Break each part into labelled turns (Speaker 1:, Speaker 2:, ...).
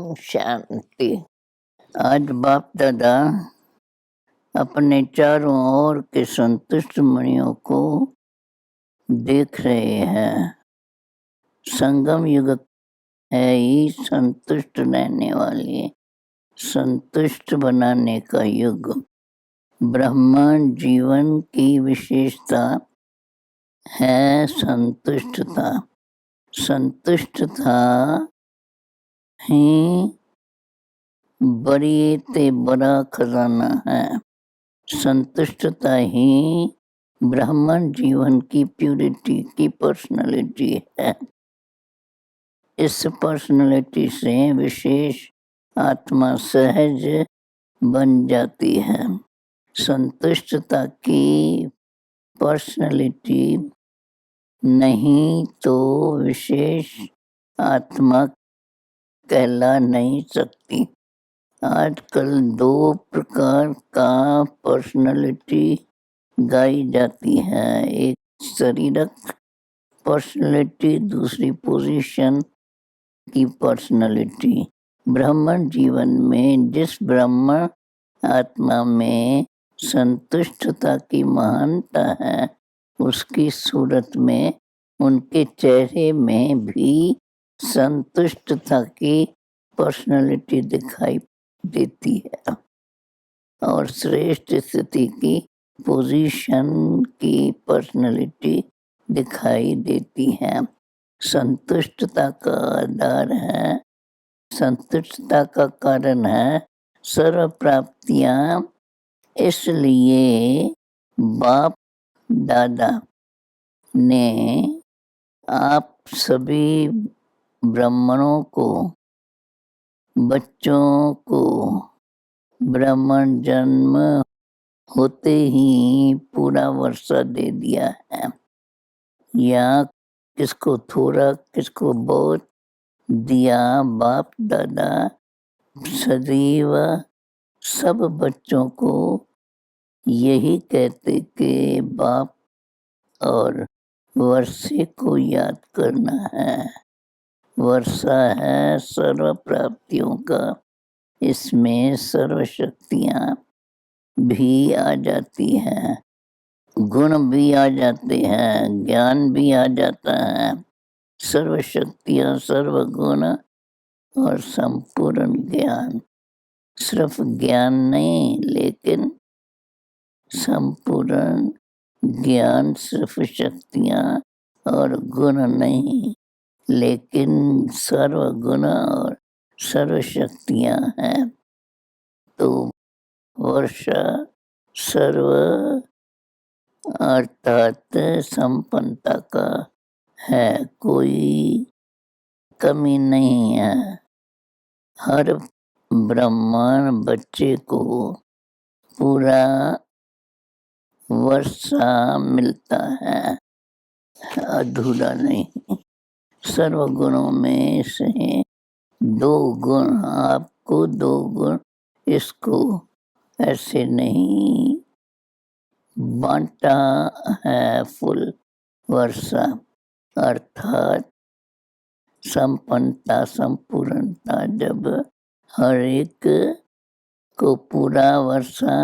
Speaker 1: ओम शांति। आज बाप दादा अपने चारों ओर के संतुष्ट मणियों को देख रहे हैं। संगम युग है ही संतुष्ट रहने वाले, संतुष्ट बनाने का युग। ब्रह्मांड जीवन की विशेषता है संतुष्टता। संतुष्टता ही बड़ी ते बड़ा खजाना है। संतुष्टता ही ब्राह्मण जीवन की प्यूरिटी की पर्सनालिटी है। इस पर्सनालिटी से विशेष आत्मा सहज बन जाती है। संतुष्टता की पर्सनालिटी नहीं तो विशेष आत्मा कहला नहीं सकती। आजकल दो प्रकार का पर्सनालिटी गाई जाती है, एक शरीरक पर्सनालिटी, दूसरी पोजीशन की पर्सनालिटी। ब्राह्मण जीवन में जिस ब्रह्म आत्मा में संतुष्टता की महानता है, उसकी सूरत में, उनके चेहरे में भी संतुष्टता की पर्सनालिटी दिखाई देती है और श्रेष्ठ स्थिति की पोजीशन की पर्सनालिटी दिखाई देती है। संतुष्टता का आधार है, संतुष्टता का कारण है सर्व प्राप्तियां। इसलिए बाप दादा ने आप सभी ब्राह्मणों को, बच्चों को ब्राह्मण जन्म होते ही पूरा वर्षा दे दिया है, या किसको थोड़ा किसको बहुत दिया। बाप दादा सदैव सब बच्चों को यही कहते कि बाप और वर्षे को याद करना है। वर्षा है सर्व प्राप्तियों का, इसमें सर्व शक्तियाँ भी आ जाती हैं, गुण भी आ जाते हैं, ज्ञान भी आ जाता है। सर्व शक्तियाँ, सर्व गुण और संपूर्ण ज्ञान। सिर्फ ज्ञान नहीं, लेकिन संपूर्ण ज्ञान। सिर्फ शक्तियाँ और गुण नहीं, लेकिन सर्व गुण और सर्व शक्तियाँ हैं। तो वर्षा सर्व अर्थात संपन्नता का है, कोई कमी नहीं है। हर ब्राह्मण बच्चे को पूरा वर्षा मिलता है, अधूरा नहीं। सर्व गुणों में से दो गुण आपको, दो गुण इसको, ऐसे नहीं बांटा है फुल वर्षा। अर्थात संपन्नता, संपूर्णता। जब हर एक को पूरा वर्षा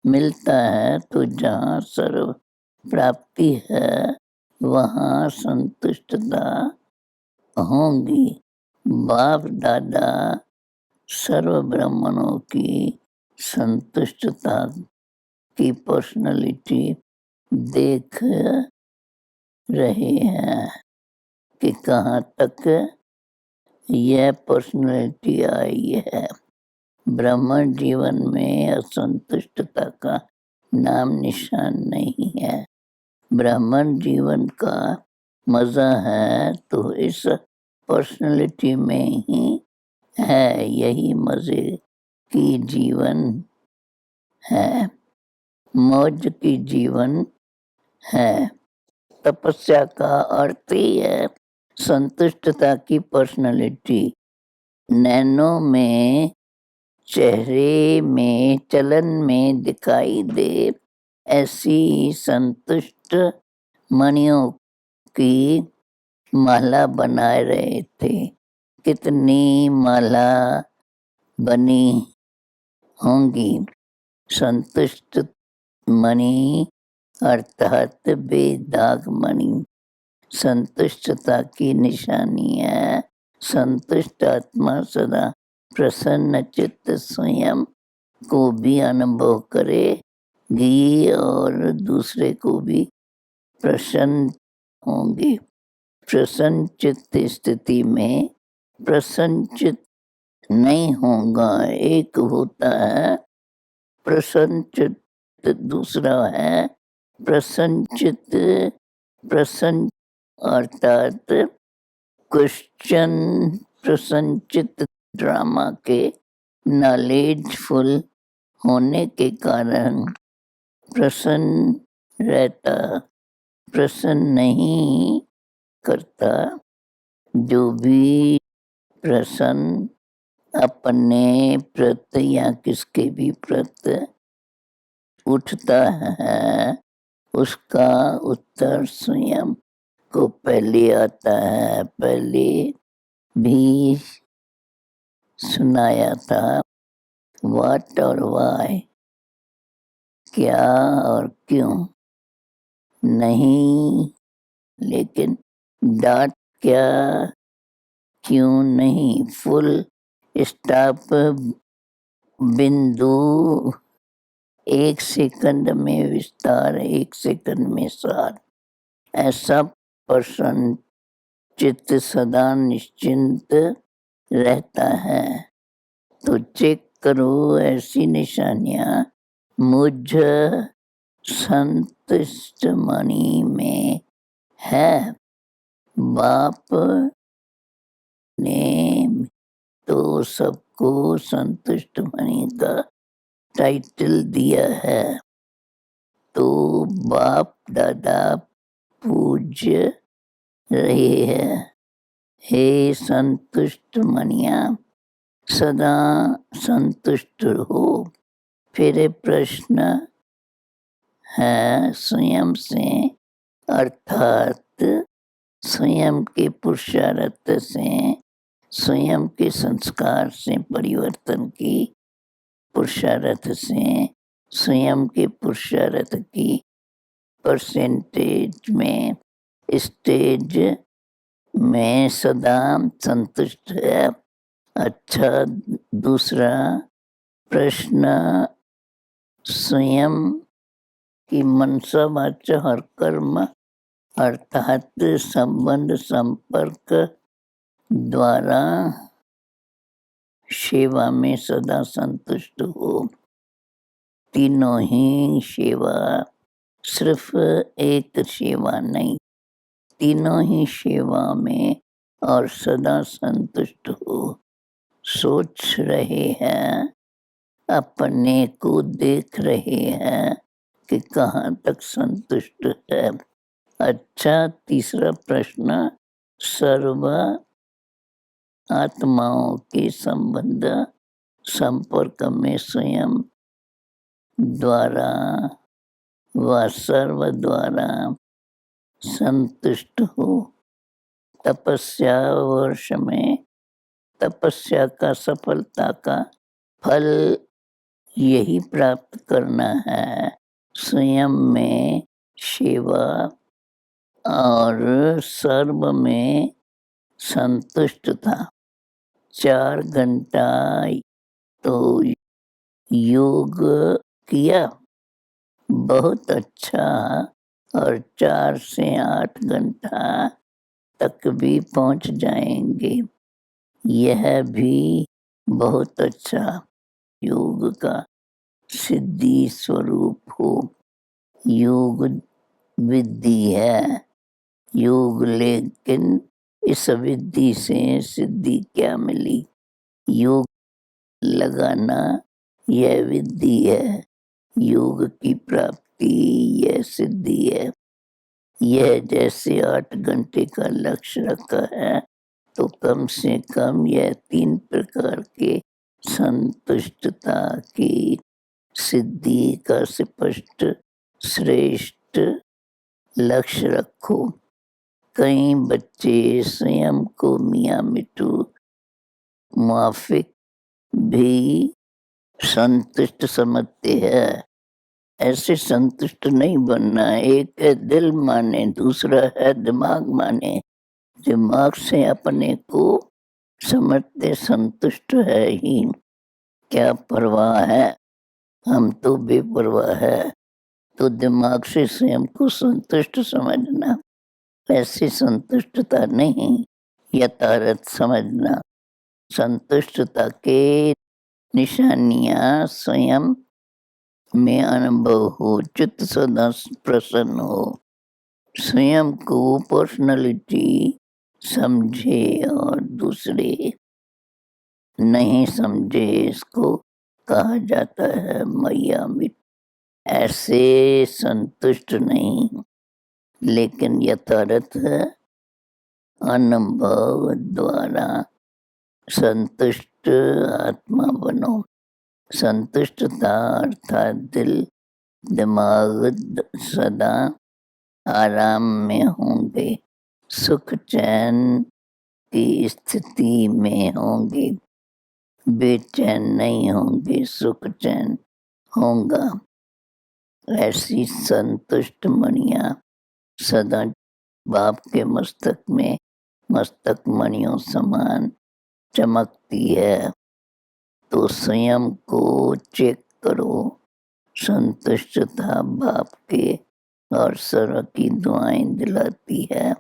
Speaker 1: मिलता है तो जहाँ सर्व प्राप्ति है वहाँ संतुष्टता होंगी। बाप दादा सर्व ब्राह्मणों की संतुष्टता की पर्सनालिटी देख रहे हैं कि कहाँ तक यह पर्सनालिटी आई है। ब्राह्मण जीवन में असंतुष्टता का नाम निशान नहीं है। ब्राह्मण जीवन का मजा है तो इस पर्सनालिटी में ही है। यही मजे की जीवन है, मौज की जीवन है। तपस्या का अर्थ ही है संतुष्टता की पर्सनालिटी। नैनों में, चेहरे में, चलन में दिखाई दे, ऐसी संतुष्ट मणियों की माला बनाए रहे थे। कितनी माला बनी होंगी। संतुष्ट मणि अर्थात बेदाग मणि संतुष्टता की निशानी है। संतुष्ट आत्मा सदा प्रसन्न चित्त स्वयं को भी अनुभव करेगी और दूसरे को भी प्रसन्न होंगे। प्रसन्न चित्त स्थिति में प्रसन्न चित्त नहीं होगा। एक होता है प्रसन्न चित्त, दूसरा है प्रसन्न चित्त। प्रसन्न अर्थात क्वेश्चन प्रसन्न चित्त ड्रामा के नॉलेजफुल होने के कारण प्रसन्न रहता, प्रसन्न नहीं करता। जो भी प्रसन्न अपने प्रति या किसके भी प्रति उठता है उसका उत्तर स्वयं को पहले आता है। पहले भी सुनाया था व्हाट और व्हाई, क्या और क्यों नहीं, लेकिन डॉट क्या क्यों नहीं, फुल स्टॉप बिंदु, एक सेकंड में विस्तार, एक सेकंड में सार, ऐसा प्रसन्न चित्त सदा निश्चिंत रहता है। तो चेक करो ऐसी निशानियां मुझ संतुष्ट मणि में है। बाप ने तो सबको संतुष्ट मणि का टाइटल दिया है। तो बाप दादा पूज्य रहे हैं। हे संतुष्ट मणिया सदा संतुष्ट हो। फिर प्रश्न है स्वयं से अर्थात स्वयं के पुरुषार्थ से, स्वयं के संस्कार से, परिवर्तन की पुरुषार्थ से, स्वयं के पुरुषार्थ की परसेंटेज में, स्टेज में सदा संतुष्ट है। अच्छा, दूसरा प्रश्न स्वयं की मनसा वाचा हर कर्म अर्थात संबंध संपर्क द्वारा सेवा में सदा संतुष्ट हो। तीनों ही सेवा, सिर्फ एक सेवा नहीं, तीनों ही सेवा में और सदा संतुष्ट हो। सोच रहे हैं, अपने को देख रहे हैं कि कहाँ तक संतुष्ट है। अच्छा, तीसरा प्रश्न सर्व आत्माओं के संबंध संपर्क में स्वयं द्वारा व सर्व द्वारा संतुष्ट हो। तपस्या वर्ष में तपस्या का सफलता का फल यही प्राप्त करना है, स्वयं में सेवा और सर्व में संतुष्टता। 4 घंटा तो योग किया, बहुत अच्छा, और 4 से 8 घंटा तक भी पहुंच जाएंगे, यह भी बहुत अच्छा। योग का सिद्धि स्वरूप हो। योग विद्धि है योग, लेकिन इस विद्धि से सिद्धि क्या मिली? योग लगाना यह विद्धि है, योग की प्राप्ति यह सिद्धि है। यह जैसे 8 घंटे का लक्ष्य रखा है तो कम से कम यह 3 प्रकार के संतुष्टता की सिद्धि का स्पष्ट श्रेष्ठ लक्ष्य रखो। कई बच्चे स्वयं को मियाँ मिट्टू मुआफिक भी संतुष्ट समझते हैं। ऐसे संतुष्ट नहीं बनना है। एक है दिल माने, दूसरा है दिमाग माने। दिमाग से अपने को समझते संतुष्ट है ही, क्या परवाह है, हम तो बेपरवाह है। तो दिमाग से स्वयं को संतुष्ट समझना, ऐसी संतुष्टता नहीं, यथार्थ समझना। संतुष्टता के निशानियां स्वयं में अनुभव हो, चित्त सदा प्रसन्न हो, स्वयं को पर्सनालिटी समझे और दूसरे नहीं समझे, इसको कहा जाता है मैयामित। ऐसे संतुष्ट नहीं, लेकिन यथार्थ अनुभव द्वारा संतुष्ट आत्मा बनो। संतुष्टता अर्थात दिल दिमाग सदा आराम में होंगे, सुख चैन की स्थिति में होंगे, बेचैन नहीं होंगे, सुख चैन होगा। ऐसी संतुष्ट मणियां सदा बाप के मस्तक मणियों समान चमकती है। तो स्वयं को चेक करो। संतुष्टता बाप के और सर्व की दुआएं दिलाती है।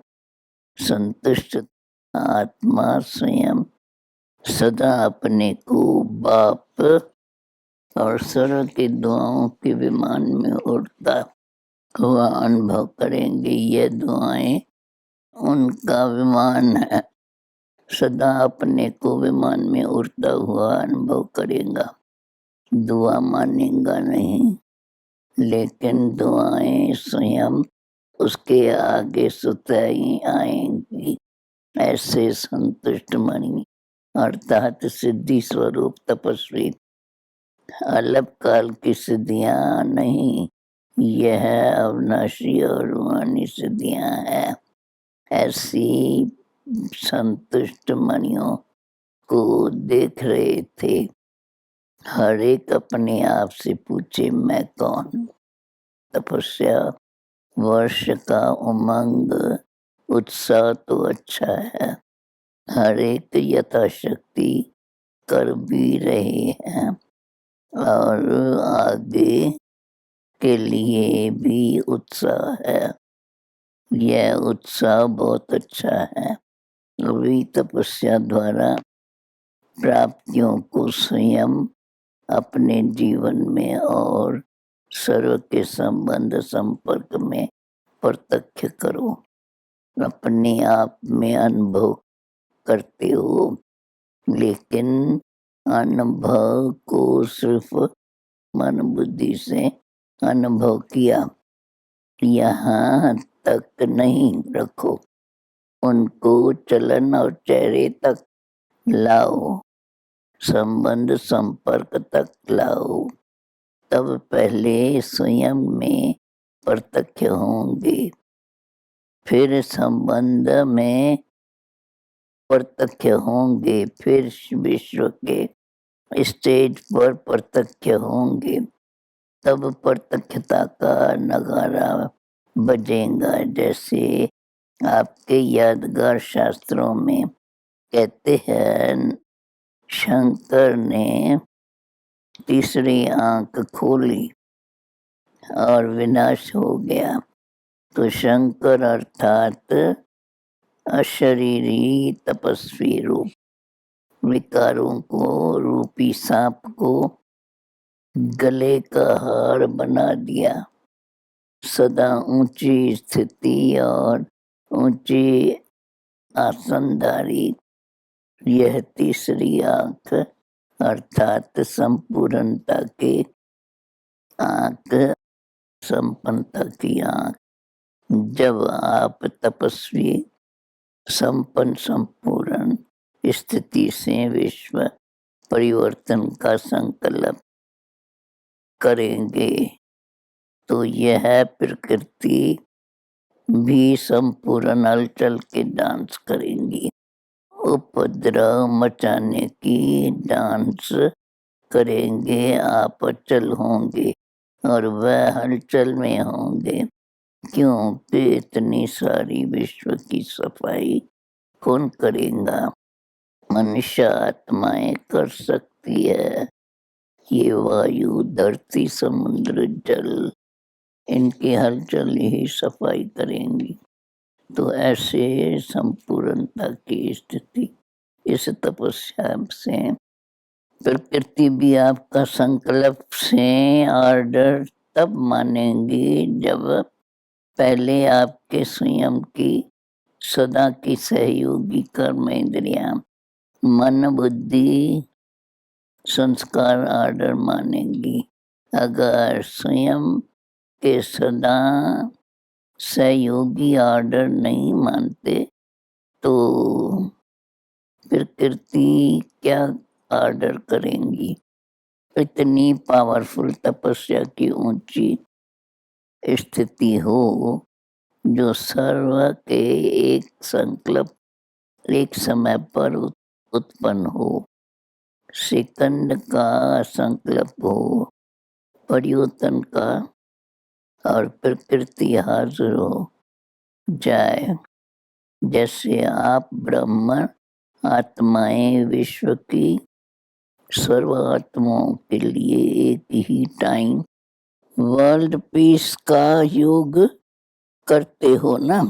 Speaker 1: संतुष्ट आत्मा स्वयं सदा अपने को बाप और सर्व की दुआओं के विमान में उड़ता हुआ अनुभव करेंगे। ये दुआएं उनका विमान है। सदा अपने को विमान में उड़ता हुआ अनुभव करेगा, दुआ मानेगा नहीं, लेकिन दुआएं स्वयं उसके आगे सुताई आएंगी। ऐसे संतुष्ट मणि अर्थात सिद्धि स्वरूप तपस्वी अल्प काल की सिद्धियां नहीं, यह अविनाशी और रूहानी सिद्धियां हैं। ऐसी संतुष्ट मणियों को देख रहे थे। हर एक अपने आप से पूछे, मैं कौन? तपस्या वर्ष का उमंग उत्साह तो अच्छा है, हर एक यथाशक्ति कर भी रहे हैं और आगे के लिए भी उत्साह है। यह उत्साह बहुत अच्छा है। अभी तपस्या द्वारा प्राप्तियों को स्वयं अपने जीवन में और सर्व के संबंध संपर्क में प्रत्यक्ष करो। अपने आप में अनुभव करते हो, लेकिन अनुभव को सिर्फ मन बुद्धि से अनुभव किया, यहाँ तक नहीं रखो। उनको चलन और चेहरे तक लाओ, संबंध संपर्क तक लाओ। तब पहले स्वयं में प्रत्यक्ष होंगे, फिर संबंध में प्रत्यक्ष होंगे, फिर विश्व के स्टेज पर प्रत्यक्ष होंगे। तब प्रत्यक्षता का नगारा बजेगा। जैसे आपके यादगार शास्त्रों में कहते हैं, शंकर ने तीसरी आंख खोली और विनाश हो गया। तो शंकर अर्थात अशरीरी तपस्वी रूप विकारों को रूपी सांप को गले का हार बना दिया। सदा ऊंची स्थिति और ऊंची आसनदारी, यह तीसरी आंख अर्थात संपूर्णता के आंख, संपन्नता की आंख। जब आप तपस्वी संपन्न संपूर्ण स्थिति से विश्व परिवर्तन का संकल्प करेंगे, तो यह प्रकृति भी संपूर्ण हलचल के डांस करेंगी। उपद्रव मचाने की डांस करेंगे, आप अचल होंगे और वह हलचल में होंगे, क्योंकि इतनी सारी विश्व की सफाई कौन करेगा? मनुष्य आत्माएं कर सकती है। ये वायु, धरती, समुद्र, जल, इनकी हलचल ही सफाई करेंगी। तो ऐसे संपूर्णता की स्थिति इस तपस्या से प्रकृति भी आपका संकल्प से ऑर्डर तब मानेंगी जब पहले आपके स्वयं की सदा की सहयोगी कर्म इंद्रियां, मन, बुद्धि, संस्कार ऑर्डर मानेंगी। अगर स्वयं के सदा सहयोगी ऑर्डर नहीं मानते तो प्रकृति क्या ऑर्डर करेंगी? इतनी पावरफुल तपस्या की ऊंची स्थिति हो जो सर्व के एक संकल्प एक समय पर उत्पन्न हो, सेकंड का संकल्प हो, परिवर्तन का, और प्रकृति हाजिर हो जाए। जैसे आप ब्रह्म आत्माएं विश्व की सर्व आत्माओं के लिए एक ही टाइम वर्ल्ड पीस का योग करते हो ना,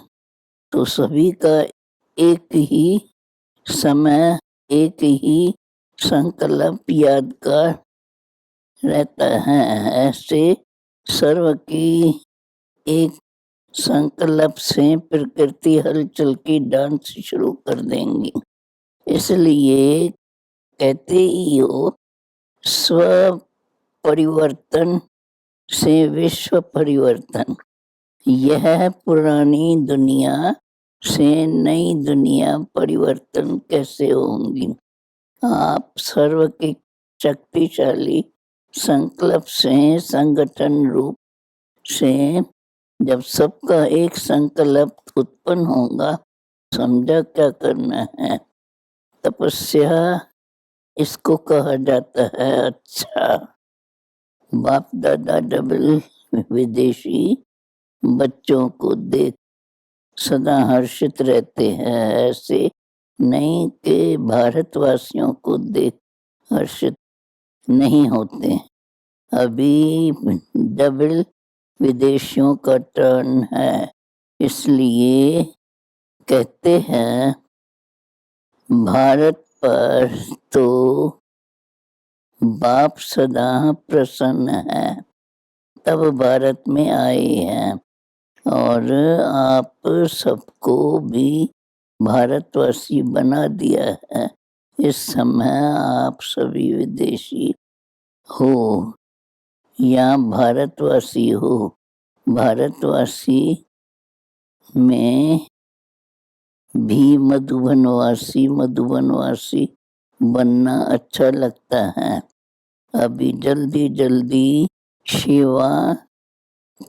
Speaker 1: तो सभी का एक ही समय, एक ही संकल्प यादगार रहता है। ऐसे सर्व की एक संकल्प से प्रकृति हलचल की डांस शुरू कर देंगी। इसलिए कहते ही हो, स्व परिवर्तन से विश्व परिवर्तन। यह पुरानी दुनिया से नई दुनिया परिवर्तन कैसे होंगी? आप सर्व के शक्तिशाली संकल्प से, संगठन रूप से जब सबका एक संकल्प उत्पन्न होगा, समझा क्या करना है? तपस्या इसको कहा जाता है। अच्छा, बाप दादा डबल विदेशी बच्चों को देख सदा हर्षित रहते हैं, ऐसे नहीं के भारतवासियों को देख हर्षित नहीं होते। अभी डबल विदेशियों का टर्न है, इसलिए कहते हैं भारत पर तो बाप सदा प्रसन्न है, तब भारत में आए हैं और आप सबको भी भारतवासी बना दिया है। इस समय आप सभी विदेशी हो या भारतवासी हो। भारतवासी में भी मधुबनवासी बनना अच्छा लगता है। अभी जल्दी जल्दी सेवा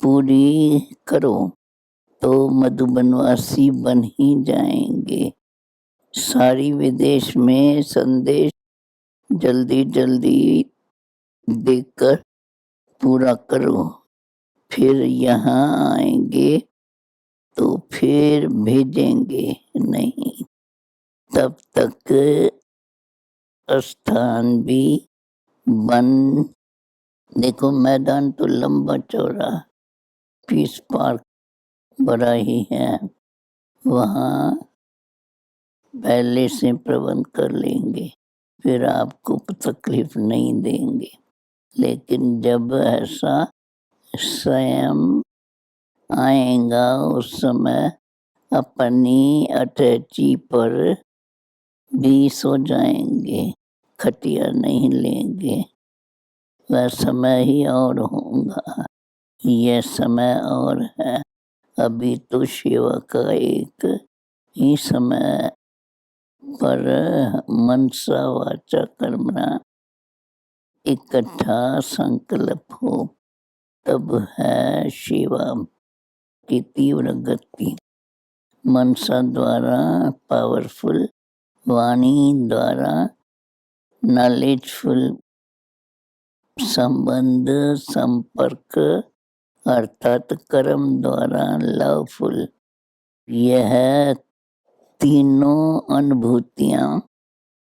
Speaker 1: पूरी करो तो मधुबनवासी बन ही जाएंगे। सारी विदेश में संदेश जल्दी जल्दी देकर पूरा करो, फिर यहाँ आएंगे तो फिर भेजेंगे नहीं। तब तक स्थान भी बन। देखो मैदान तो लंबा चौड़ा, पीस पार्क बड़ा ही है, वहाँ पहले से प्रबंध कर लेंगे, फिर आपको तकलीफ नहीं देंगे। लेकिन जब ऐसा स्वयं आएगा उस समय अपनी अटैची पर भी सो जाएंगे, खटिया नहीं लेंगे। वह समय ही और होगा, यह समय और है। अभी तो सेवा का एक ही समय पर मनसा वाचा कर्मणा इकट्ठा संकल्प हो, तब है सेवा की तीव्र गति। मनसा द्वारा पावरफुल वाणी द्वारा नॉलेजफुल संबंध संपर्क अर्थात कर्म द्वारा लवफुल। यह तीनों अनुभूतियां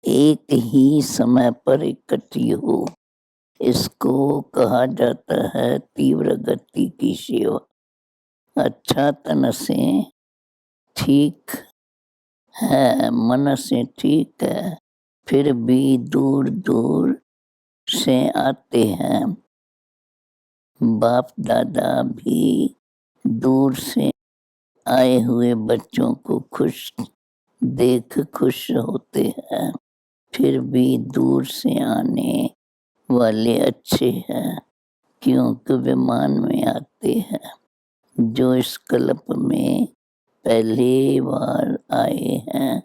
Speaker 1: एक ही समय पर इकट्ठी हो, इसको कहा जाता है तीव्र गति की सेवा। अच्छा तन से ठीक है, मन से ठीक है, फिर भी दूर दूर से आते हैं। बाप दादा भी दूर से आए हुए बच्चों को देख खुश होते हैं, फिर भी दूर से आने वाले अच्छे हैं, क्योंकि विमान में आते हैं। जो इस कल्प में पहली बार आए हैं,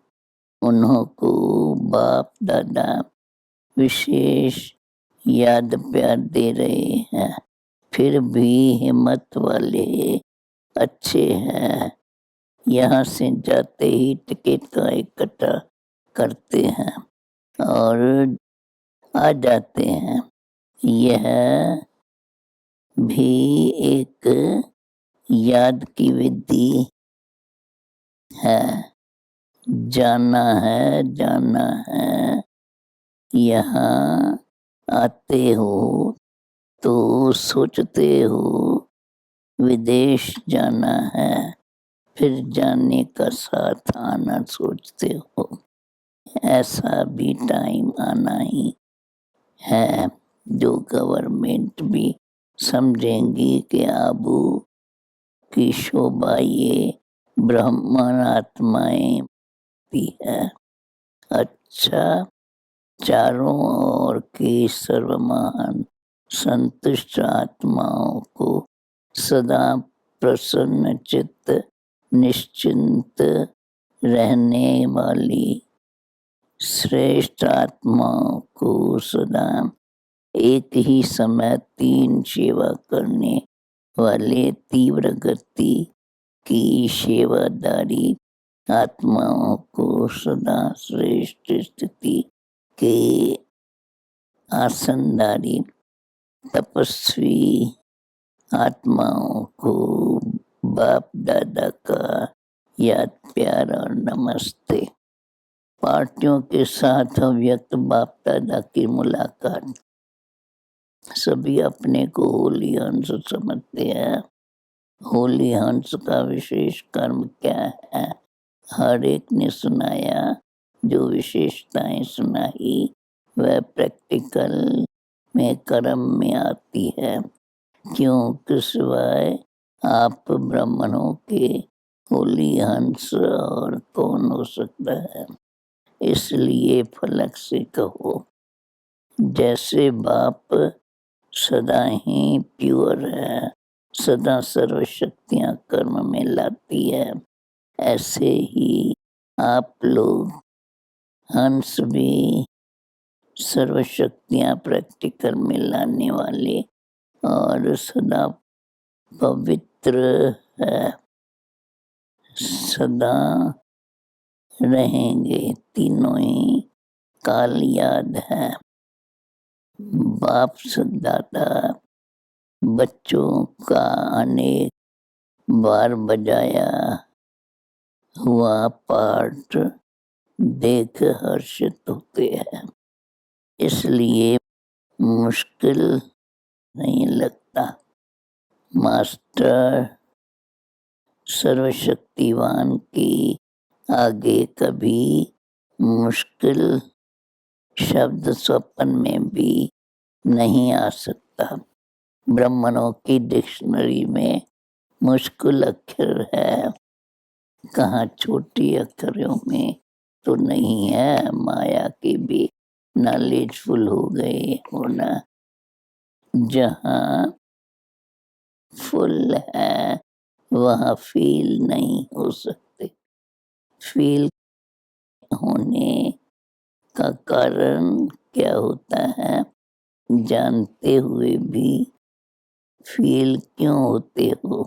Speaker 1: उन्हों को बाप दादा विशेष याद प्यार दे रहे हैं, फिर भी हिम्मत वाले अच्छे हैं, यहाँ से जाते ही टिकट का इकट्ठा करते हैं और आ जाते हैं। यह भी एक याद की विधि है। जाना है, यहाँ आते हो तो सोचते हो विदेश जाना है, फिर जाने का साथ आना सोचते हो। ऐसा भी टाइम आना ही है जो गवर्नमेंट भी समझेंगी कि आबू की शोभा ये ब्राह्मण आत्माएं भी है। अच्छा, चारों ओर की सर्वमहान संतुष्ट आत्माओं को सदा प्रसन्न चित्त निश्चिंत रहने वाली श्रेष्ठ आत्माओं को सदा एक ही समय तीन सेवा करने वाले तीव्र गति की सेवादारी आत्माओं को सदा श्रेष्ठ स्थिति के आसनदारी तपस्वी आत्माओं को बाप दादा का याद प्यार और नमस्ते। पार्टियों के साथ अव्यक्त बाप दादा की मुलाकात। सभी अपने को होली हंस समझते हैं। होली हंस का विशेष कर्म क्या है? हर एक ने सुनाया, जो विशेषताएं सुनाई वह प्रैक्टिकल में कर्म में आती है, क्योंकि सिवाय आप ब्राह्मणों के होली हंस और कौन हो सकता है। इसलिए फलक से कहो, जैसे बाप सदा ही प्योर है, सदा सर्वशक्तियां कर्म में लाती है, ऐसे ही आप लोग हंस भी सर्वशक्तियां प्रैक्टिकल में लाने वाले और सदा पवित्र है, सदा रहेंगे। तीनों ही काल याद है। बाप सदाता बच्चों का अनेक बार बजाया हुआ पाठ देख हर्षित होते हैं, इसलिए मुश्किल नहीं लगता। मास्टर सर्वशक्तिवान की आगे कभी मुश्किल शब्द स्वप्न में भी नहीं आ सकता। ब्राह्मणों की डिक्शनरी में मुश्किल अक्षर है, कहाँ छोटी अक्षरों में तो नहीं है। माया की भी नॉलेजफुल हो गए होना। जहाँ फुल है वहाँ फील नहीं हो सकते। फील होने का कारण क्या होता है, जानते हुए भी फील क्यों होते हो?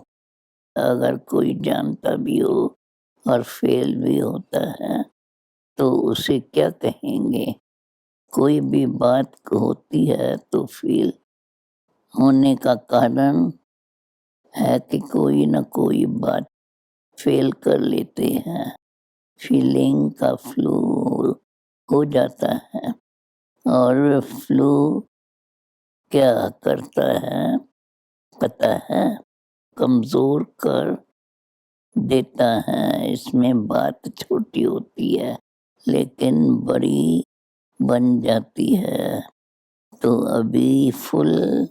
Speaker 1: अगर कोई जानता भी हो और फेल भी होता है तो उसे क्या कहेंगे? कोई भी बात होती है तो फ़ील होने का कारण है कि कोई न कोई बात फ़ेल कर लेते हैं। फीलिंग का फ्लो हो जाता है और फ्लो क्या करता है पता है? कमज़ोर कर देता है। इसमें बात छोटी होती है लेकिन बड़ी बन जाती है। तो अभी फुल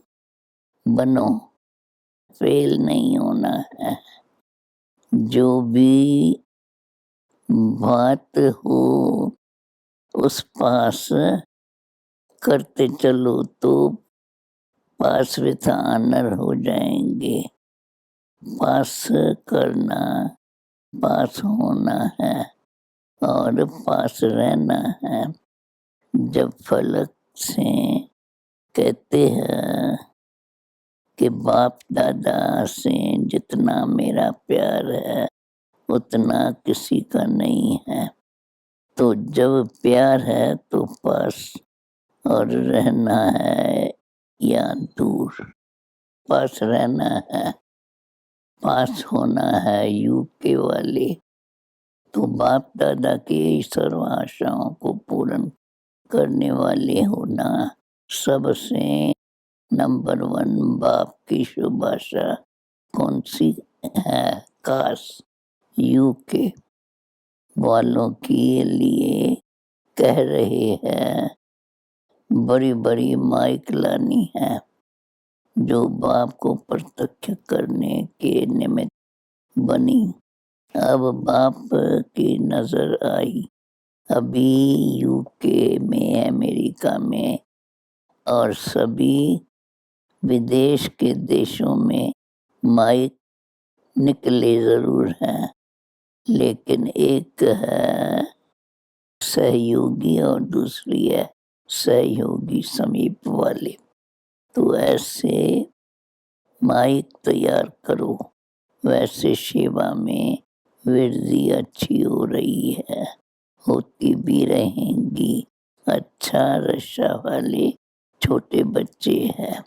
Speaker 1: बनो, फ़ेल नहीं होना है। जो भी बात हो उस पास करते चलो तो पास विथ ऑनर हो जाएँगे। पास करना, पास होना है और पास रहना है। जब फलक से कहते हैं कि बाप दादा से जितना मेरा प्यार है उतना किसी का नहीं है। तो जब प्यार है तो पास और रहना है या दूर। पास रहना है, पास होना है यूके वाले। तो बाप दादा की सर्व आशाओं को पूर्ण करने वाले होना सबसे नंबर 1 बाप की शुभ आशा कौन सी है? काश यूके वालों के लिए कह रहे हैं, बड़ी-बड़ी माइक लानी है जो बाप को प्रत्यक्ष करने के निमित्त बनी। अब बाप की नज़र आई। अभी यूके में, अमेरिका में और सभी विदेश के देशों में माइक निकले ज़रूर हैं, लेकिन एक है सहयोगी और दूसरी है सहयोगी समीप वाले। तो ऐसे माइक तैयार करो। वैसे सेवा में वृद्धि अच्छी हो रही है, होती भी रहेंगी। अच्छा रशा वाले छोटे बच्चे हैं,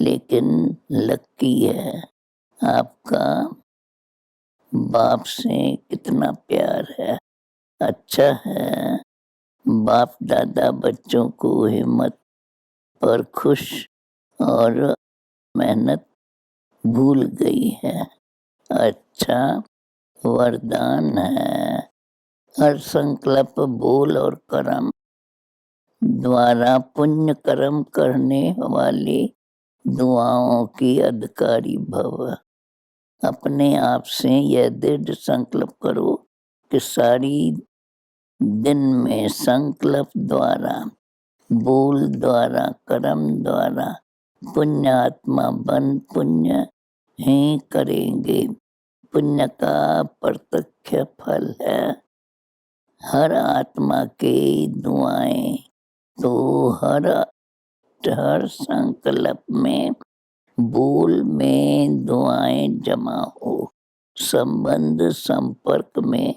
Speaker 1: लेकिन लकी है आपका बाप से कितना प्यार है। अच्छा है बाप दादा बच्चों को हिम्मत पर खुश और मेहनत भूल गई है। अच्छा वरदान है। हर संकल्प बोल और कर्म द्वारा पुण्य कर्म करने वाले दुआओं की अधिकारी भव। अपने आप से यह दृढ़ संकल्प करो कि सारी दिन में संकल्प द्वारा, बोल द्वारा, कर्म द्वारा पुण्यात्मा बन पुण्य ही करेंगे। पुण्य का प्रत्यक्ष फल है हर आत्मा की दुआएं। तो हर संकल्प में, बोल में दुआएं जमा हो। संबंध संपर्क में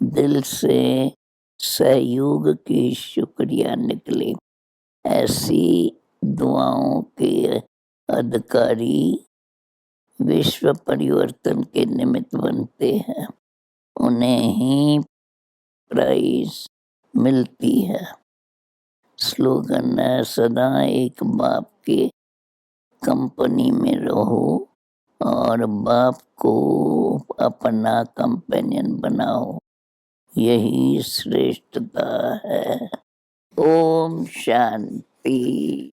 Speaker 1: दिल से सहयोग की शुक्रिया निकले। ऐसी दुआओं के अधिकारी विश्व परिवर्तन के निमित्त बनते हैं। उन्हें ही प्राइज मिलती है। स्लोगन है सदा एक बाप के कंपनी में रहो और बाप को अपना कंपेनियन बनाओ। यही श्रेष्ठता है। ओम शांति।